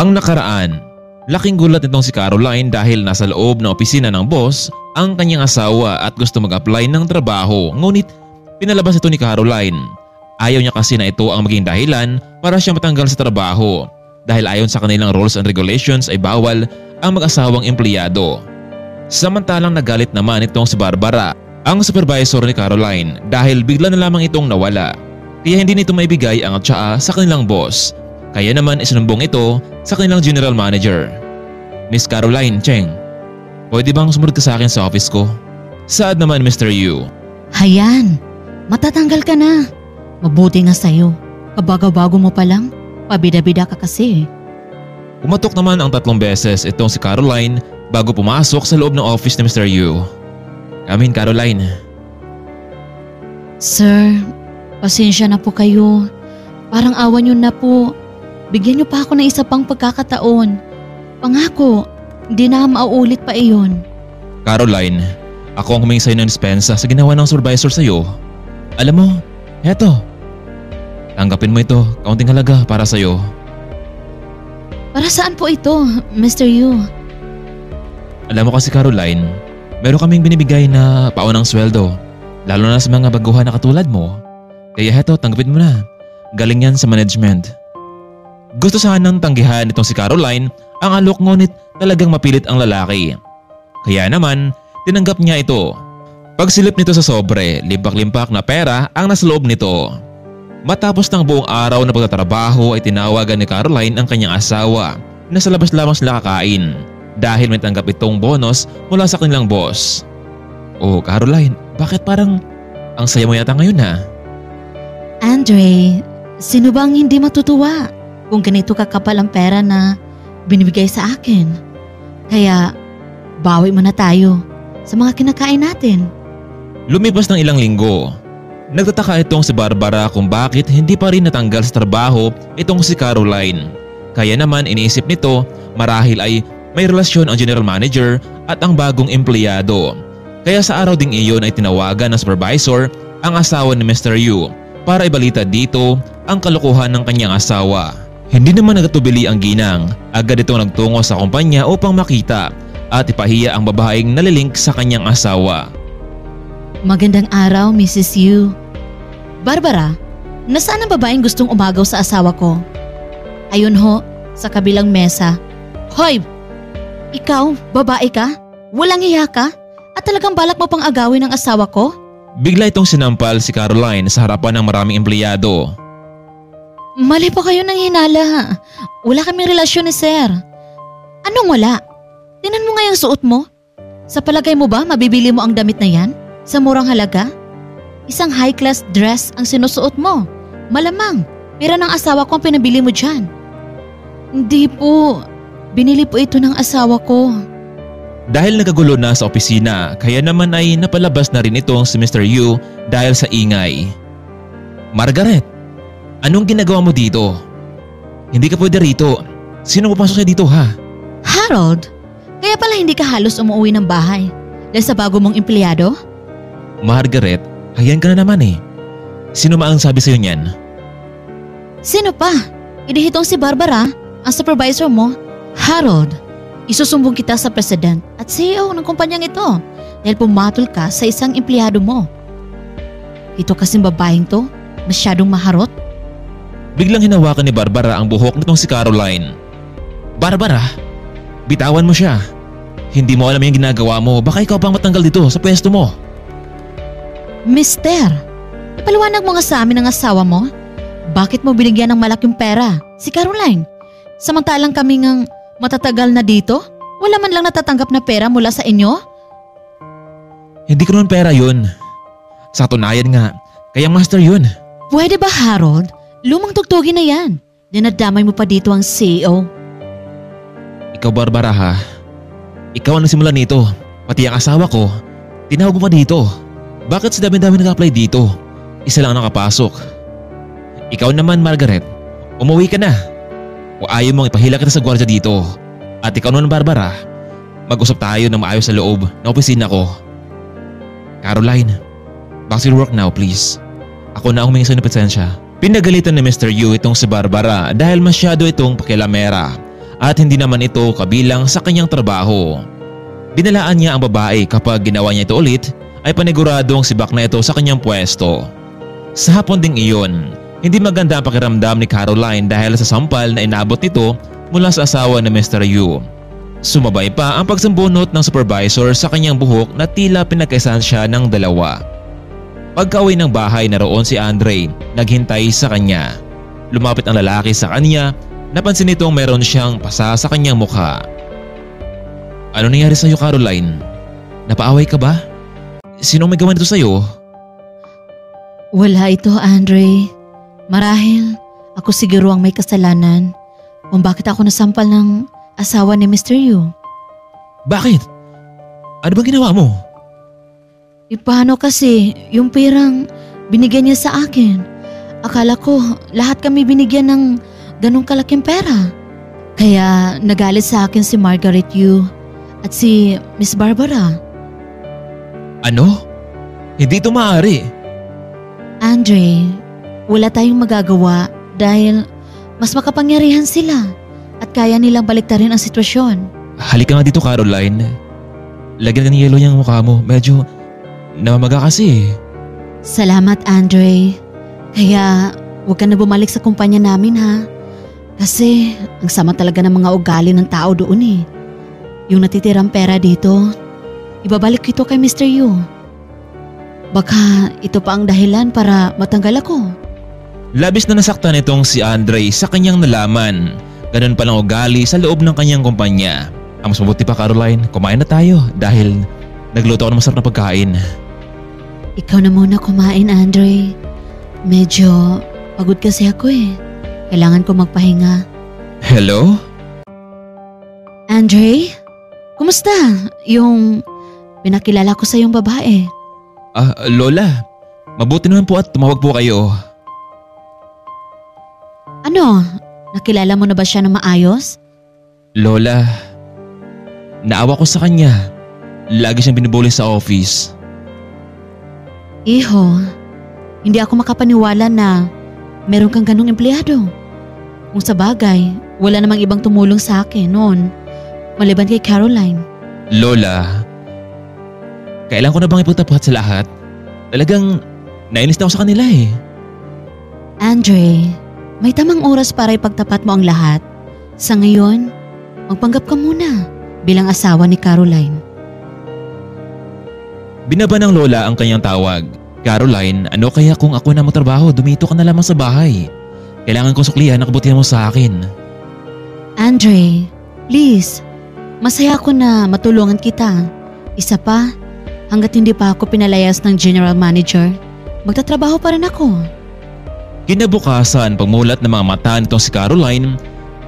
Ang nakaraan, laking gulat nitong si Caroline dahil nasa loob ng opisina ng boss ang kanyang asawa at gusto mag-apply ng trabaho. Ngunit pinalabas ito ni Caroline. Ayaw niya kasi na ito ang maging dahilan para siya matanggal sa trabaho dahil ayon sa kanilang rules and regulations ay bawal ang mag-asawang empleyado. Samantalang nagalit naman itong si Barbara, ang supervisor ni Caroline, dahil bigla na lamang itong nawala. Kaya hindi nito maibigay ang tsaa sa kanilang boss. Kaya naman isinumbong ito sa kanilang general manager. Miss Caroline Cheng, pwede bang sumunod ka sa akin sa office ko? Saad naman Mr. Yu. Hayan, matatanggal ka na. Mabuti nga sa'yo. Kabago-bago mo pa lang, pabida-bida ka kasi. Pumatok naman ang 3 beses itong si Caroline bago pumasok sa loob ng office ni Mr. Yu. Come in, Caroline. Sir, pasensya na po kayo. Parang awa niyo na po. Bigyan niyo pa ako ng isa pang pagkakataon. Pangako, hindi na mauulit pa iyon. Caroline, ako ang humingi sa'yo ng dispensa sa ginawa ng supervisor sa'yo. Alam mo, eto. Tanggapin mo ito, kaunting halaga para sa'yo. Para saan po ito, Mr. Yu? Alam mo kasi Caroline, meron kaming binibigay na paunang sweldo. Lalo na sa mga baguhan na katulad mo. Kaya eto, tanggapin mo na. Galing yan sa management. Gusto sanang tanggihan nitong si Caroline ang alok, ngunit talagang mapilit ang lalaki. Kaya naman, tinanggap niya ito. Pagsilip nito sa sobre, limpak-limpak na pera ang nasa loob nito. Matapos ng buong araw na pagtatrabaho ay tinawagan ni Caroline ang kanyang asawa na sa labas lamang sila kakain dahil may tanggap itong bonus mula sa kanilang boss. Oh Caroline, bakit parang ang saya mo yata ngayon ha? Andre, sino bang hindi matutuwa kung ganito kakapal ang pera na binibigay sa akin? Kaya bawi muna tayo sa mga kinakain natin. Lumipas ng ilang linggo. Nagtataka itong si Barbara kung bakit hindi pa rin natanggal sa trabaho itong si Caroline. Kaya naman iniisip nito marahil ay may relasyon ang general manager at ang bagong empleyado. Kaya sa araw ding iyon ay tinawagan ng supervisor ang asawa ni Mr. Yu para ibalita dito ang kalokohan ng kanyang asawa. Hindi naman nagatubili ang ginang, agad itong nagtungo sa kumpanya upang makita at ipahiya ang babaeng nalilink sa kanyang asawa. Magandang araw, Mrs. Yu. Barbara, nasaan ang babaeng gustong umagaw sa asawa ko? Ayun ho, sa kabilang mesa. Hoy! Ikaw, babae ka? Walang hiya ka? At talagang balak mo pang agawin ang asawa ko? Bigla itong sinampal si Caroline sa harapan ng maraming empleyado. Mali po kayo ng hinala. Wala kaming relasyon ni Sir. Anong wala? Tingnan mo nga yung suot mo. Sa palagay mo ba mabibili mo ang damit na yan? Sa murang halaga? Isang high-class dress ang sinusuot mo. Malamang, pera ng asawa ko ang pinabili mo dyan. Hindi po. Binili po ito ng asawa ko. Dahil nagagulo na sa opisina, kaya naman ay napalabas na rin itong si Mr. Yu dahil sa ingay. Margaret, anong ginagawa mo dito? Hindi ka pwede rito. Sino papasok siya dito ha? Harold, kaya pala hindi ka halos umuwi ng bahay dahil sa bago mong empleyado? Margaret, hayan ka na naman eh. Sino ba ang sabi sa'yo niyan? Sino pa? Hindi itong si Barbara, ang supervisor mo. Harold, isusumbong kita sa president at CEO ng kumpanyang ito dahil pumatol ka sa isang empleyado mo. Ito kasing babaeng to, masyadong maharot. Biglang hinawakan ni Barbara ang buhok nitong si Caroline. Barbara, bitawan mo siya. Hindi mo alam yung ginagawa mo, baka ikaw pang matanggal dito sa pwesto mo. Mister, ipaliwanag mo nga sa amin ang asawa mo. Bakit mo binigyan ng malaking pera si Caroline? Samantalang kami ngang matatagal na dito, wala man lang natatanggap na pera mula sa inyo? Hindi ko naman pera yun. Sa katunayan nga, kaya master yun. Pwede ba Harold? Lumang tugtugin na yan. Dinadamay mo pa dito ang CEO. Ikaw Barbara ha. Ikaw ang nagsimula nito. Pati ang asawa ko. Tinawag mo pa dito. Bakit sa dami-dami nag-apply dito? Isa lang nakapasok. Ikaw naman Margaret, umuwi ka na. O ayaw mong ipahila kita sa gwardiya dito. At ikaw naman Barbara, mag-usap tayo ng maayos sa loob ng opisina ko. Caroline, back to work now please. Ako na ang humingi sa'yo ng pasensya. Pinagalitan ni Mr. Yu itong si Barbara dahil masyado itong pakialamera at hindi naman ito kabilang sa kanyang trabaho. Binalaan niya ang babae kapag ginawa niya ito ulit ay paniguradong sibak na ito sa kanyang pwesto. Sa hapon ding iyon, hindi maganda ang pakiramdam ni Caroline dahil sa sampal na inabot nito mula sa asawa ni Mr. Yu. Sumabay pa ang pagsambunot ng supervisor sa kanyang buhok na tila pinagkaisahan siya ng dalawa. Pagka-uwi ng bahay, naroon si Andre, naghintay sa kanya. Lumapit ang lalaki sa kanya, napansin nitong meron siyang pasa sa kanyang mukha. Ano nangyari sa'yo, Caroline? Napaaway ka ba? Sinong may gawa nito sa'yo? Wala ito, Andre. Marahil ako siguro ang may kasalanan kung bakit ako nasampal ng asawa ni Mr. Yu. Bakit? Ano bang ginawa mo? Paano kasi yung perang binigyan niya sa akin? Akala ko lahat kami binigyan ng ganong kalaking pera. Kaya nagalit sa akin si Margaret Yu at si Miss Barbara. Ano? Hindi ito maaari. Andre, wala tayong magagawa dahil mas makapangyarihan sila at kaya nilang baliktarin ang sitwasyon. Halika nga dito, Caroline. Lagyan ka ng yelo yung mukha mo. Medyo namamaga kasi. Salamat, Andre. Kaya huwag ka na bumalik sa kumpanya namin, ha? Kasi ang sama talaga ng mga ugali ng tao doon eh. Yung natitirang pera dito, ibabalik ito kay Mr. Yu. Baka ito pa ang dahilan para matanggal ako. Labis na nasaktan itong si Andre sa kanyang nalaman. Ganun palang ugali sa loob ng kanyang kumpanya. Ang mas mabuti pa, Caroline, kumain na tayo dahil nagluto ako ng masarap na pagkain. Ikaw na muna kumain, Andre. Medyo pagod kasi ako eh. Kailangan ko magpahinga. Hello? Andre? Kumusta? Yung pinakilala ko sa yung babae. Lola, mabuti naman po at tumawag po kayo. Ano? Nakilala mo na ba siya ng maayos? Lola, naawa ko sa kanya. Lagi siyang binubuli sa office. Iho, hindi ako makapaniwala na meron kang ganong empleyado. Kung sa bagay, wala namang ibang tumulong sa akin noon, maliban kay Caroline. Lola, kailan ko na bang ipagtapat sa lahat? Talagang nainis na ako sa kanila eh. Andre, may tamang oras para ipagtapat mo ang lahat. Sa ngayon, magpanggap ka muna bilang asawa ni Caroline. Binaba ng lola ang kanyang tawag. Caroline, ano kaya kung ako na magtrabaho, dumito ka na lamang sa bahay. Kailangan kong suklihan ang kabutihan mo sa akin. Andre, please. Masaya ako na matulungan kita. Isa pa, hanggat hindi pa ako pinalayas ng general manager, magtatrabaho pa rin ako. Kinabukasan, pagmulat ng mga mata nitong si Caroline,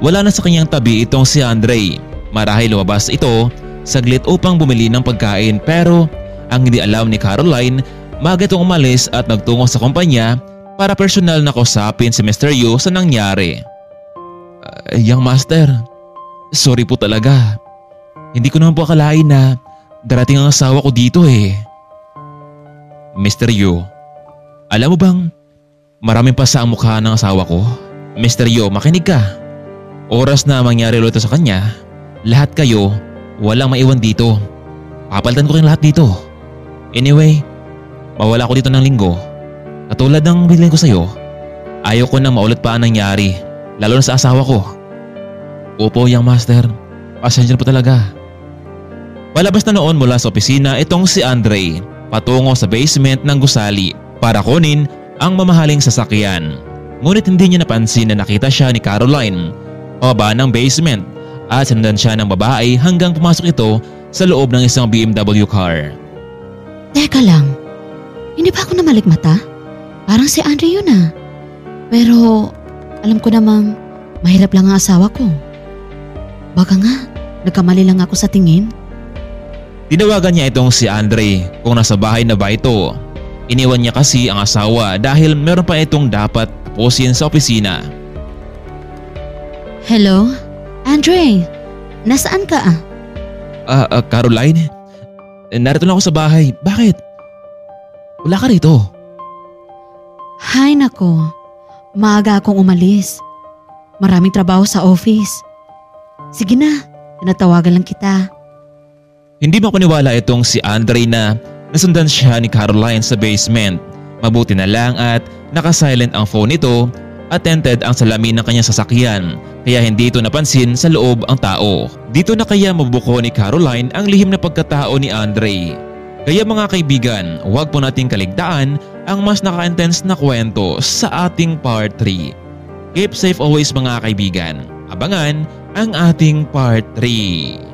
wala na sa kanyang tabi itong si Andre. Marahil lumabas ito saglit upang bumili ng pagkain, pero ang hindi alam ni Caroline, maaga itong umalis at nagtungo sa kumpanya para personal na kausapin si Mr. Yu sa nangyari. Young Master, sorry po talaga. Hindi ko naman po akalain na darating ang asawa ko dito eh. Mr. Yu, alam mo bang maraming pasa ang mukha ng asawa ko? Mr. Yu, makinig ka. Oras na mangyari ulit sa kanya, lahat kayo walang maiwan dito. Papalitan ko rin lahat dito. Anyway, mawala ko dito ng linggo. Katulad ng bilhin ko sa'yo, ayaw ko nang maulit pa ang nangyari, lalo na sa asawa ko. Opo, Young Master. Pasensya po talaga. Palabas na noon mula sa opisina itong si Andre, patungo sa basement ng gusali para kunin ang mamahaling sasakyan. Ngunit hindi niya napansin na nakita siya ni Caroline pababa ng basement at sinundan siya ng babae hanggang pumasok ito sa loob ng isang BMW car. Teka lang, hindi ba ako namalikmata? Parang si Andre yun ah. Pero alam ko namang mahirap lang ang asawa ko. Baka nga, nagkamali lang ako sa tingin. Tinawagan niya itong si Andre kung nasa bahay na ba ito. Iniwan niya kasi ang asawa dahil meron pa itong dapat tapusin sa opisina. Hello? Andre, nasaan ka ah? Caroline? Narito lang ako sa bahay. Bakit? Wala ka rito. Hay nako, maaga akong umalis. Maraming trabaho sa office. Sige na, tinatawagan lang kita. Hindi mapaniwala itong si Andre na nasundan siya ni Caroline sa basement. Mabuti na lang at nakasilent ang phone nito at tinted ang salamin ng kanyang sasakyan kaya hindi ito napansin sa loob ang tao. Dito na kaya mabubuko ni Caroline ang lihim na pagkatao ni Andre. Kaya mga kaibigan, huwag po nating kaligtaan ang mas naka-intense na kwento sa ating part 3. Keep safe always mga kaibigan. Abangan ang ating part 3.